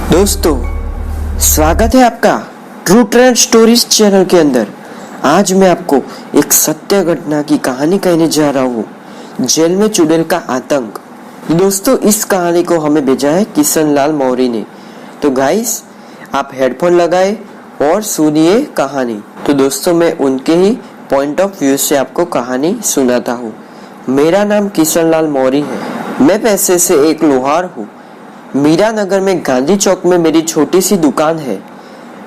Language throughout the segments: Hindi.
दोस्तों, स्वागत है आपका ट्रू ट्रेंड स्टोरीज चैनल के अंदर। आज मैं आपको एक सत्य घटना की कहानी कहने जा रहा हूँ, जेल में चुड़ैल का आतंक। दोस्तों, इस कहानी को हमें भेजा है किशन लाल मौर्य ने। तो गाइस, आप हेडफोन लगाए और सुनिए कहानी। तो दोस्तों, मैं उनके ही पॉइंट ऑफ व्यू से आपको कहानी सुनाता हूँ। मेरा नाम किशन लाल मौर्य है। मैं पैसे से एक लोहार हूँ। मीरा नगर में गांधी चौक में मेरी छोटी सी दुकान है।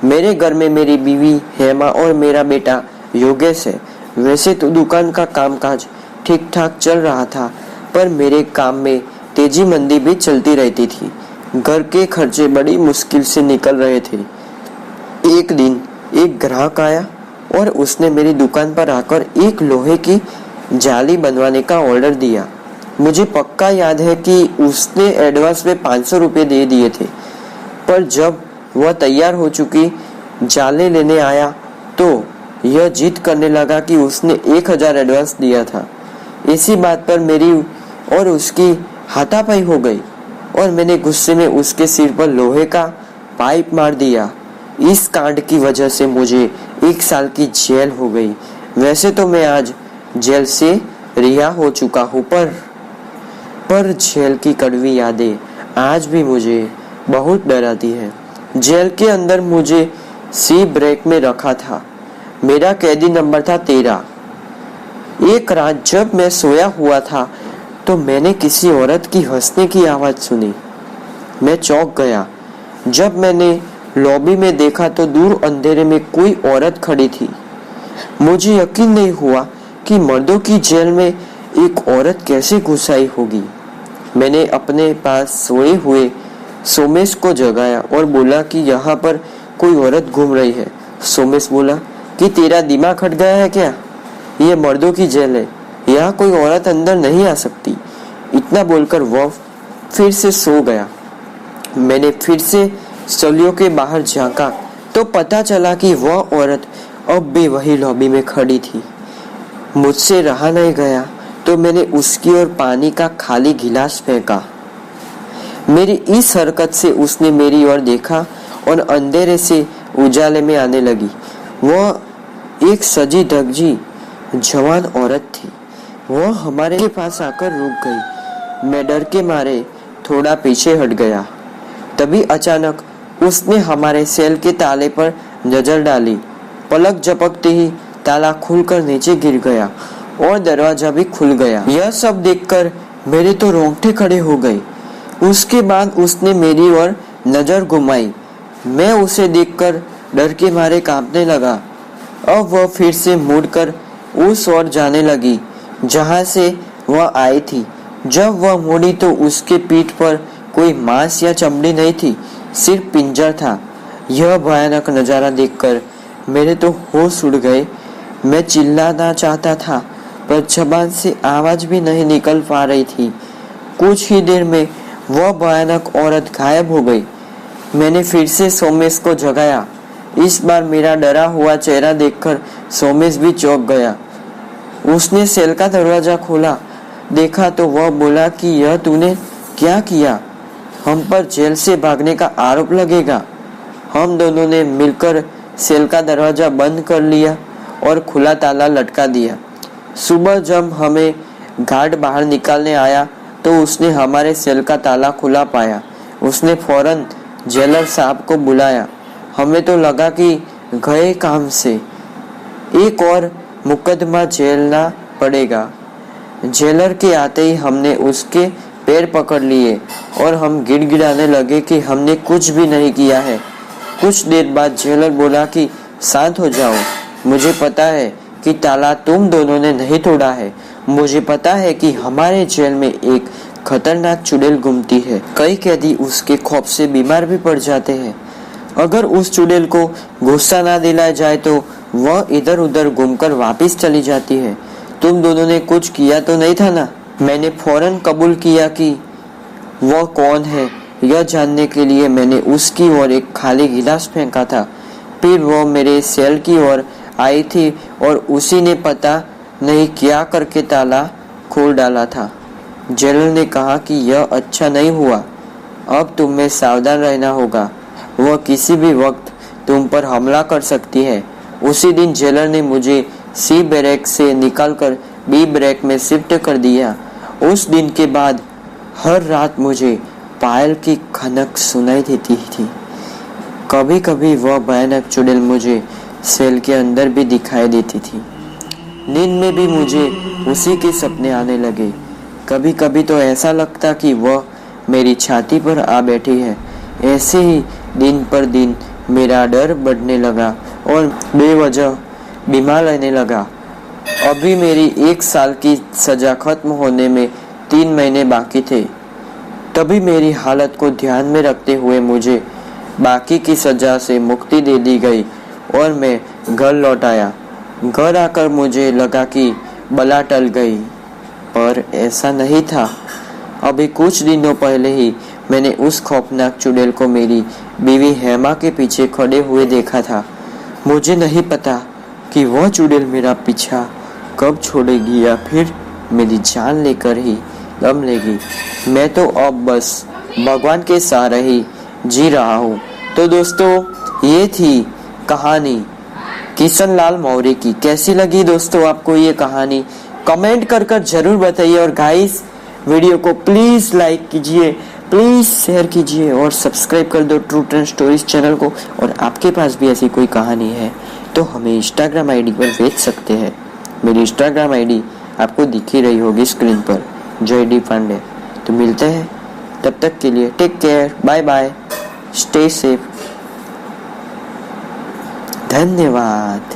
मेरे घर में मेरी बीवी हेमा और मेरा बेटा योगेश है। वैसे तो दुकान का कामकाज ठीक ठाक चल रहा था, पर मेरे काम में तेजी मंदी भी चलती रहती थी। घर के खर्चे बड़ी मुश्किल से निकल रहे थे। एक दिन एक ग्राहक आया और उसने मेरी दुकान पर आकर एक लोहे की जाली बनवाने का ऑर्डर दिया। मुझे पक्का याद है कि उसने एडवांस में 500 रुपये दे दिए थे, पर जब वह तैयार हो चुकी जाले लेने आया तो यह जिद करने लगा कि उसने 1000 एडवांस दिया था। इसी बात पर मेरी और उसकी हाथापाई हो गई और मैंने गुस्से में उसके सिर पर लोहे का पाइप मार दिया। इस कांड की वजह से मुझे 1 साल की जेल हो गई। वैसे तो मैं आज जेल से रिहा हो चुका हूँ, पर जेल की कड़वी यादें आज भी मुझे बहुत डराती है। जेल के अंदर मुझे सी ब्रेक में रखा था। मेरा कैदी नंबर था 13। एक रात जब मैं सोया हुआ था तो मैंने किसी औरत की हंसने की आवाज सुनी। मैं चौंक गया। जब मैंने लॉबी में देखा तो दूर अंधेरे में कोई औरत खड़ी थी। मुझे यकीन नहीं हुआ कि मर्दों की जेल में एक औरत कैसे घुस आई होगी। मैंने अपने पास सोए हुए सोमेश को जगाया और बोला कि यहाँ पर कोई औरत घूम रही है। सोमेश बोला कि तेरा दिमाग हट गया है क्या? ये मर्दों की जेल है, यहाँ कोई औरत अंदर नहीं आ सकती। इतना बोलकर वह फिर से सो गया। मैंने फिर से सलियों के बाहर झांका तो पता चला कि वह औरत अब भी वही लॉबी में खड़ी थी। मुझसे रहा नहीं गया तो मैंने उसकी ओर पानी का खाली गिलास फेंका। मेरी इस हरकत से उसने मेरी ओर देखा और अंधेरे से उजाले में आने लगी। वह एक सजी धजी जवान औरत थी। वह हमारे के पास आकर रुक गई। मैं डर के मारे थोड़ा पीछे हट गया। तभी अचानक उसने हमारे सेल के ताले पर नजर डाली। पलक झपकते ही ताला खुलकर नीचे गिर गया और दरवाजा भी खुल गया। यह सब देखकर मेरे तो रोंगटे खड़े हो गए। उसके बाद उसने मेरी ओर नजर घुमाई। मैं उसे देखकर डर के मारे कांपने लगा। अब वह फिर से मुड़कर उस ओर जाने लगी जहां से वह आई थी। जब वह मुड़ी तो उसके पीठ पर कोई मांस या चमड़ी नहीं थी, सिर्फ पिंजर था। यह भयानक नजारा देखकर मेरे तो होश उड़ गए। मैं चिल्लाना चाहता था पर जबान से आवाज भी नहीं निकल पा रही थी। कुछ ही देर में वह भयानक औरत गायब हो गई। मैंने फिर से सोमेश को जगाया। इस बार मेरा डरा हुआ चेहरा देखकर सोमेश भी चौंक गया। उसने सेल का दरवाजा खोला, देखा तो वह बोला कि यह तूने क्या किया? हम पर जेल से भागने का आरोप लगेगा। हम दोनों ने मिलकर सेल का दरवाजा बंद कर लिया और खुला ताला लटका दिया। सुबह जब हमें गार्ड बाहर निकालने आया तो उसने हमारे सेल का ताला खुला पाया। उसने फौरन जेलर साहब को बुलाया। हमें तो लगा कि गए काम से। एक और मुकदमा झेलना पड़ेगा। जेलर के आते ही हमने उसके पैर पकड़ लिए और हम गिड़गिड़ाने लगे कि हमने कुछ भी नहीं किया है। कुछ देर बाद जेलर बोला कि शांत हो जाओ, मुझे पता है कि ताला तुम दोनों ने नहीं तोड़ा है। मुझे पता है कि हमारे जेल में एक खतरनाक चुड़ैल घूमती है। कई कैदी उसके खौफ से बीमार भी पड़ जाते हैं। अगर उस चुड़ैल को गुस्सा ना दिलाया जाए तो वह इधर उधर घूमकर वापस चली जाती है। तुम दोनों ने कुछ किया तो नहीं था ना? मैंने फौरन कबूल किया कि वह कौन है। यह जानने के लिए मैंने उसकी ओर एक खाली गिलास फेंका था। फिर वह मेरे सेल की ओर आई थी और उसी ने पता नहीं क्या करके ताला खोल डाला था। जेलर ने कहा कि यह अच्छा नहीं हुआ। अब तुम्हें सावधान रहना होगा, वह किसी भी वक्त तुम पर हमला कर सकती है। उसी दिन जेलर ने मुझे सी बैरक से निकालकर बी बैरक में शिफ्ट कर दिया। उस दिन के बाद हर रात मुझे पायल की खनक सुनाई देती थी। कभी कभी वह भयानक चुड़ैल मुझे सेल के अंदर भी दिखाई देती थी। नींद में भी मुझे उसी के सपने आने लगे। कभी कभी तो ऐसा लगता कि वह मेरी छाती पर आ बैठी है। ऐसे ही दिन पर दिन मेरा डर बढ़ने लगा और बेवजह बीमार रहने लगा। अभी मेरी 1 साल की सजा खत्म होने में 3 महीने बाकी थे। तभी मेरी हालत को ध्यान में रखते हुए मुझे बाकी की सजा से मुक्ति दे दी गई और मैं घर लौट आया। घर आकर मुझे लगा कि बला टल गई, पर ऐसा नहीं था। अभी कुछ दिनों पहले ही मैंने उस खौफनाक चुड़ैल को मेरी बीवी हेमा के पीछे खड़े हुए देखा था। मुझे नहीं पता कि वह चुड़ैल मेरा पीछा कब छोड़ेगी या फिर मेरी जान लेकर ही दम लेगी। मैं तो अब बस भगवान के सहारे ही जी रहा हूँ। तो दोस्तों, ये थी कहानी किशन लाल मौर्य की। कैसी लगी दोस्तों आपको ये कहानी? कमेंट कर जरूर बताइए। और गाइस, वीडियो को प्लीज लाइक कीजिए, प्लीज शेयर कीजिए और सब्सक्राइब कर दो ट्रू ट्रेंड स्टोरीज चैनल को। और आपके पास भी ऐसी कोई कहानी है तो हमें इंस्टाग्राम आईडी पर भेज सकते हैं। मेरी इंस्टाग्राम आईडी आपको दिख ही रही होगी स्क्रीन पर, जय डी पांडे। तो मिलते हैं, तब तक के लिए take care, bye bye, stay safe, धन्यवाद।